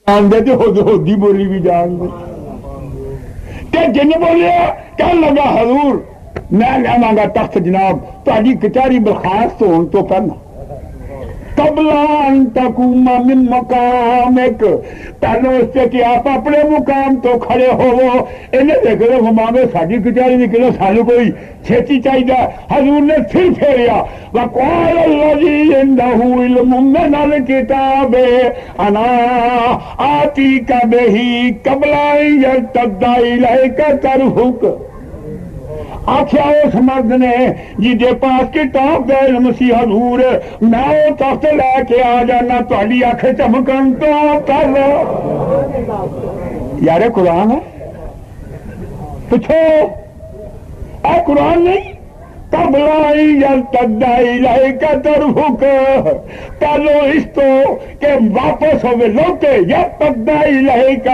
جان دے ہودی بولی بھی جان دے کہ جن بولیا کہنے لگا حضور میں لیا گا تخت جناب تاری کچہری برخاست ہونے تو پہلے قبلہ ان تقوم من مقامک پہلو اس سے کہ آپ اپنے مقام تو کھڑے ہو انہیں دیکھ رہے ہمامے ساڑھی کچاری نکلے سانو کوئی چھیتی چاہیے حضور نے پھر پھیریا وَقَالَ الَّذِي عِنْدَهُ عِلْمٌ مِّنَ الْكِتَابِ أَنَا آتِيكَ بِهِ قَبْلَ أَن يَرْتَدَّ إِلَيْكَ طَرْفُكَ آخیا اس مرد نے جی پاس کتاب دے مسیح حضور میں وہ تخت لے کے آ جانا تہاڈی اکھ چمکن تو کر یار قرآن ہے پوچھو اے قرآن نہیں قبلہ یرتد الیک طرفک پہلو اس تو کہ واپس ہوئے لوٹے یرتد الیک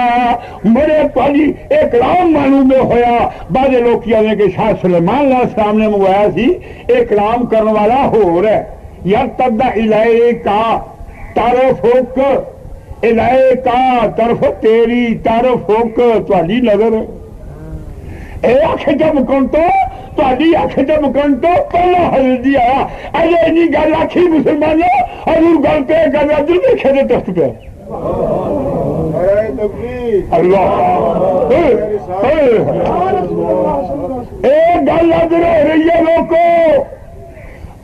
میرے پالی ایک کلام معلوم میں ہویا بعض لوگ کہتے کہ شاہ سلیمان علیہ السلام نے منگوایا سی ایک کلام کرنے والا ہو رہا ہے یرتد الیک طرفک الیک طرف تیری طرفک تہاڈی نظر اے اکھ چمکن تو تہاڈی اکھ چمکن تو پہلا حضرت جی آیا اجے اینی گل آکھی مسلمانوں حضور گل پہ کر رہا دل دیکھے دے تخت پہ اللہ ایک گل ادھر ہو رہی ہے لوگوں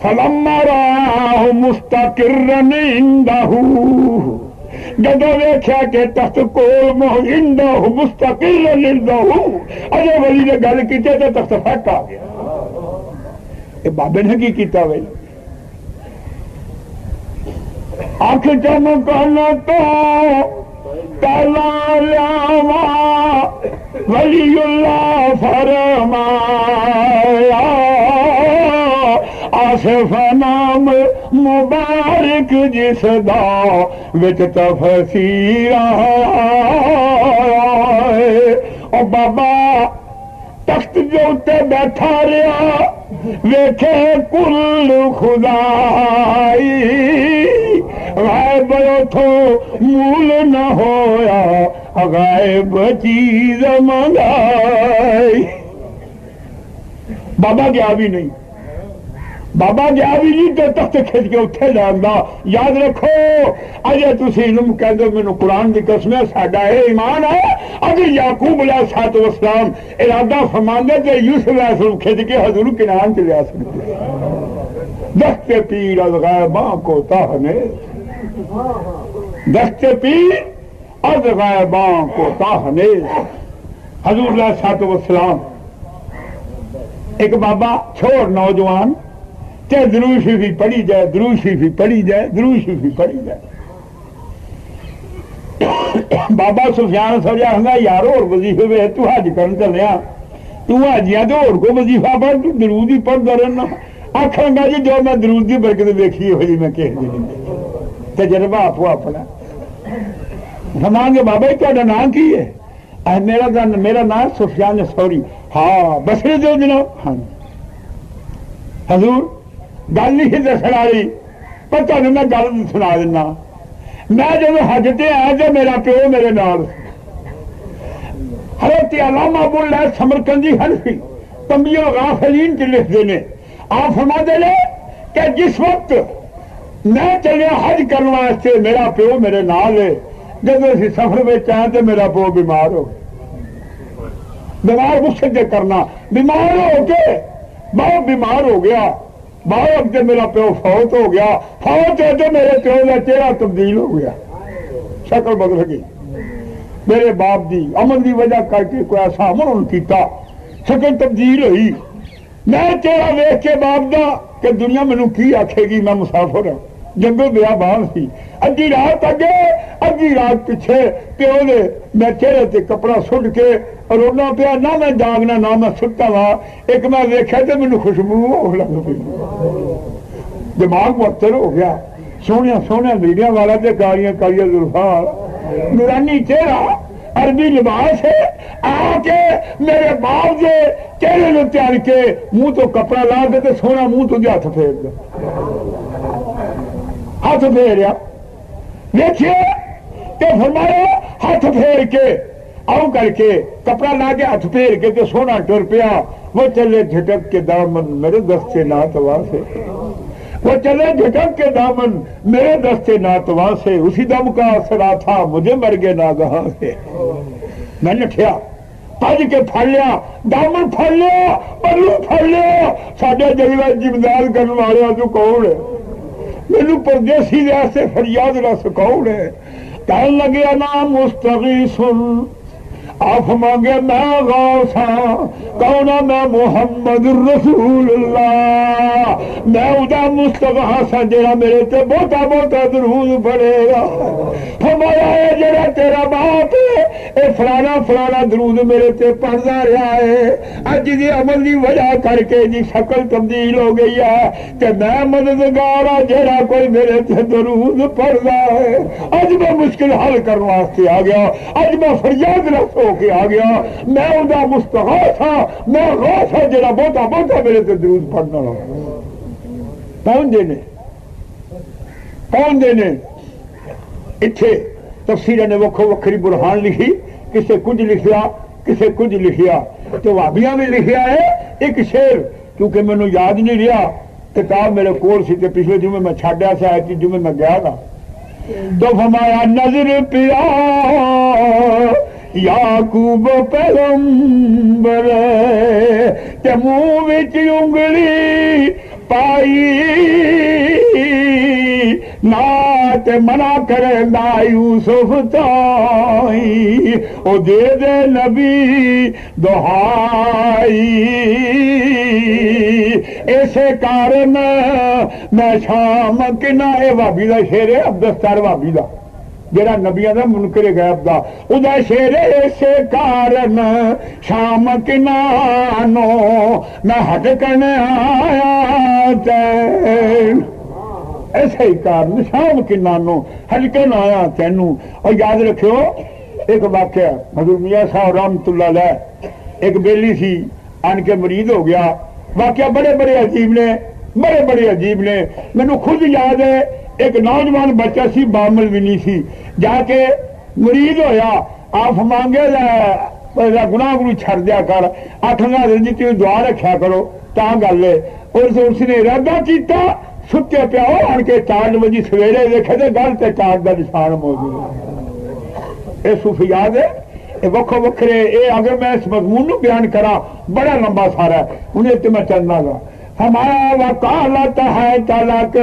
فلما رآہ مستقرا عندہ جدو ویکھیا کہ تخت کول عندہ مستقل عندہ اجے ولی نے گل کیتے تے تخت پھٹ آ گیا اے بابے نے کی کیتا بھائی آنکھ چمکن تو تالا لیاوا ولی اللہ فرمایا آصف نام مبارک جس دا وچ تفسیر او بابا تخت جو تے بیٹھا رہا ویکھے کل خدائی غائب اتھو مول نہ ہویا غائب چیز منگائی بابا گیا بھی نہیں بابا گیا بھی نہیں تو تخت کھچ کے اٹھے جانا یاد رکھو اجے تسی علم کہہ دو مینوں قرآن کی قسم ہے ساڈا اے ایمان ہے اگر یعقوب علیہ السلام ارادہ فرماندے تے یوسف علیہ السلام کھچ کے حضور کنعان چ لیا سکتے دست پیر از غائباں کو تاہنے دست پیر از غائباں کو تاہنے حضور علیہ السلام ایک بابا چھوڑ نوجوان کہ دروش بھی پڑھی جائے دروش بھی پڑھی جائے دروش بھی پڑھی جائے بابا سفیان سمجھا ہنگا یارو اور وظیفے میں تو حج کرن چلیا تو حجیاں تو اور کو وظیفہ پڑھ تو درود ہی پڑھتا رہنا آخر گا جی جو میں درود کی برکت دیکھی ہوئی میں کہہ دی تجربہ آپ اپنا سمان گے بابا تھوڑا نام کی ہے میرا نام سفیان سوری ہاں بسرے دو جناب ہاں حضور گل نہیں دس والی پر تمہیں میں گل سنا دینا میں جب حج تے آیا تو میرا پیو میرے نال حضرت علامہ ابو اللہ سمرقندی حنفی تنبیہ الغافلین کی لکھتے ہیں آپ فرماتے ہیں کہ جس وقت میں چلیا حج کرنے واسطے میرا پیو میرے نال ہے جب اسی سفر میں آئے تو میرا پیو بیمار ہو بیمار مجھ سے کرنا بیمار ہو کے بہت بیمار ہو گیا بہت اب سے میرا پیو فوت ہو گیا فوت ہے تو میرے پیو کا چہرہ تبدیل ہو گیا شکل بدل گئی میرے باپ دی عمل دی وجہ کر کے کوئی ایسا عمل ان کیتا شکل تبدیل ہوئی میں چہرہ ویخ کے باپ دا کہ دنیا مینوں کی آکھے گی میں مسافر ہوں جنگل بیا باہر سی ادھی رات اگے ادھی رات پیچھے پیو نے میں چہرے تے کپڑا سٹ کے رونا پیا نہ میں جاگنا نہ میں ستا وا ایک میں ویکھیا تے مینوں خوشبو ہو لگ پئی دماغ معطل ہو گیا سونے سونے میڈیا والا تے کاریاں کاریاں زلفاں نورانی چہرہ عربی لباس ہے آ کے میرے باپ کے چہرے نو تیار کے منہ تو کپڑا لا دے تے سونا منہ تو ہاتھ پھیر دے ہاتھ پھیریا دیکھیے تے فرمایا ہاتھ پھیر کے آؤ کر کے کپڑا لا کے ہاتھ پھیر کے تے سونا ٹر پیا وہ چلے جھٹک کے دامن میرے دستے ناتوا سے وہ چلے جھٹک کے دامن میرے دستے ناتوا سے اسی دم کا اثرا تھا مجھے مرگے ناگہاں سے میں نٹھیا پج کے پھڑ لیا دامن پھڑ لیا پلو پھڑ لیا ساڈے جلوہ جمدال کرنے والے تو کون ہے مینوں پردیسی سے فریاد رس کون ہے کہنے لگے انا مستغیث آپ مانگے میں غوث ہاں کون میں محمد رسول اللہ میں ادا مستغاث ہاں جڑا میرے تے بہتا بہتا درود پڑھے گا فرمایا ہے جڑا تیرا باپ ہے اے فلانا فلانا درود میرے تے پڑھدا رہا ہے اج دی عمل دی وجہ کر کے جی شکل تبدیل ہو گئی ہے کہ میں مددگار ہاں جڑا کوئی میرے تے درود پڑھدا ہے اج میں مشکل حل کرنے واسطے آ گیا اج میں فریاد رس ہو کے آ گیا میں ادا مستغاث ہاں میں غوث ہاں جڑا بہتا بہتا میرے تے درود پڑھنا کون دینے اتھے تفسیر نے وکھو وکھری برہان لکھی کسے کچھ لکھیا کسے کچھ لکھیا تو وہابیاں میں لکھیا ہے ایک شعر کیونکہ میں نے یاد نہیں رہا کتاب میرے کول سی تے پچھلے جمعے میں چھڈیا سی آئی جمعے میں گیا تھا تو فرمایا نظر پیا یعقوب پیغمبر تے منہ وچ انگلی پائی نات منع کرے نا یوسف تائی او دے دے نبی دہائی ایسے کارن میں شام کنا اے وابی دا شیر ہے عبدالستار وابی دا جڑا نبیاں دا منکر غیب دا او دا شیر ایسے کارن شام کنانو میں ہٹ کرنے آیا تین ایسے ہی کارن شام کنانو ہٹ کرنے آیا تینوں اور یاد رکھو ایک واقعہ حضور میاں صاحب رحمت اللہ علیہ ایک بیلی سی آن کے مریض ہو گیا واقعہ بڑے بڑے عجیب نے مینوں خود یاد ہے ایک نوجوان بچہ سی بامل بھی نہیں سی جا کے مریض ہویا آپ مانگے گناہ گنو چھڑ دیا کر آٹھاں جی تھی دعا رکھا کرو تا گل ہے اس نے ارادہ کیتا ستے پیا آن کے 4 بجے سویرے دیکھے تو گل تے چاٹ کا نشان موجود ہے یہ صوفیات ہے یہ وکھو وکھرے یہ اگر میں اس مضمون نو بیان کرا بڑا لمبا سارا ہے انہیں تو میں چلنا گا ہمارا وکالت ہے تلک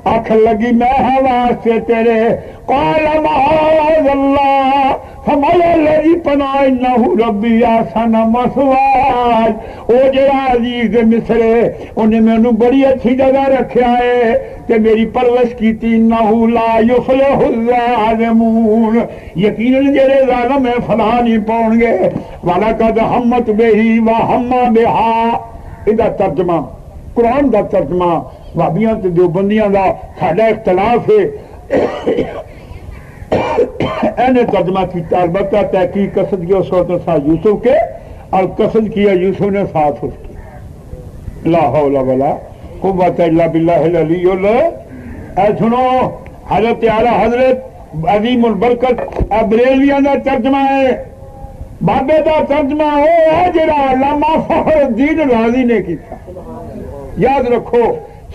آنکھ لگی میں واسطے تیرے قال معاذ اللہ فرمایا الذی پناہ انہ ربی احسن مثواج او جڑا عزیز مصر انہیں میں بڑی اچھی جگہ رکھیا ہے کہ میری پرورش کیتی انہ لا یفلح الظالمون یقیناً جڑے ظالم ہیں فلاح نہیں پاؤں گے وَلَقَدْ ہمت بِهِ وَهَمَّ بِهَا ادھا ترجمہ قرآن دا ترجمہ وابیاں تے دیوبندیاں دا ساڈا اختلاف ہے اینے ترجمہ کیتا البتہ تحقیق قصد کیا اس وقت ساتھ یوسف کے اور قصد کیا یوسف نے ساتھ اس کے لا حول ولا قوت الا باللہ العلی اے سنو حضرت اعلیٰ حضرت عظیم البرکت بریلویاں دا ترجمہ ہے بابے دا ترجمہ ہے جڑا علامہ فخر الدین رازی نے کیتا یاد رکھو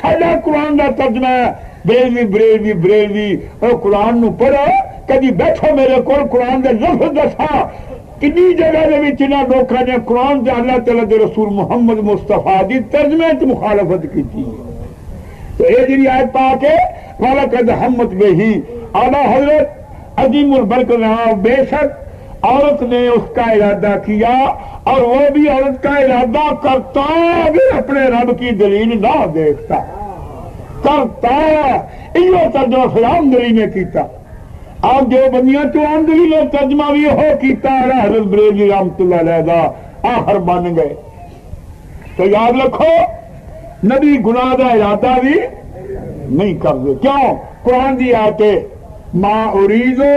ساڈا قرآن دا ترجمہ ہے بریلوی اور قرآن نو پڑھو کبھی بیٹھو میرے کو قرآن دے لفظ دسا کنی جگہ دے وچ انہاں لوکاں نے قرآن دے اللہ تعالی دے رسول محمد مصطفیٰ دی ترجمے تے مخالفت کیتی تو اے جڑی آیت پا کے وَلَقَدْ ہمت بِهِ اعلیٰ حضرت عظیم البرکت رہا بے شک عورت نے اس کا ارادہ کیا اور وہ بھی عورت کا ارادہ کرتا اگر اپنے رب کی دلیل نہ دیکھتا کرتا یہ ترجمہ پھر آمدلی نے کیتا آپ جو بندیاں تو آمدلی نے ترجمہ بھی ہو کیتا حضرت بریلوی رحمت اللہ علیہ دا آخر بن گئے تو یاد رکھو نبی گناہ دا ارادہ بھی نہیں کر دے کیوں قرآن دی آتے ما اریدو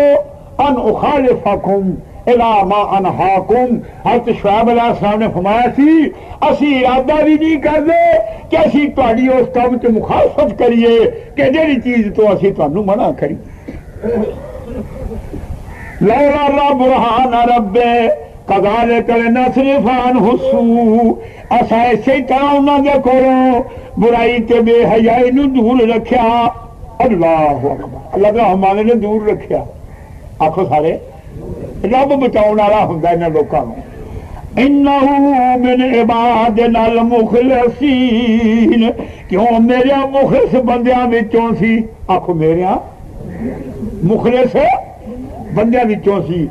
ان اخالفکم الا ما انہاکم حضرت شعیب علیہ السلام نے فرمایا سی اسی ارادہ بھی نہیں کر دے کہ اسی تہاڈی اس کام تے مخالفت کریے کہ جہی چیز تو اسی تانوں منع کریے لولا را برہان رب کذالک لنصرف عنہ السوء، اسا اسی طرح انہاں دے کولوں برائی تے بے حیائی نو دور رکھیا۔ اللہ اکبر، اللہ کا ہمارے نے دور رکھیا۔ آخو سارے رب بچاؤن والا ہوندا انہاں لوکاں نوں۔ انہ من عبادنا المخلصین، کیوں میرے مخلص بندیاں وچوں سی۔ آخو میرے مخلص بندیاں وچوں سی۔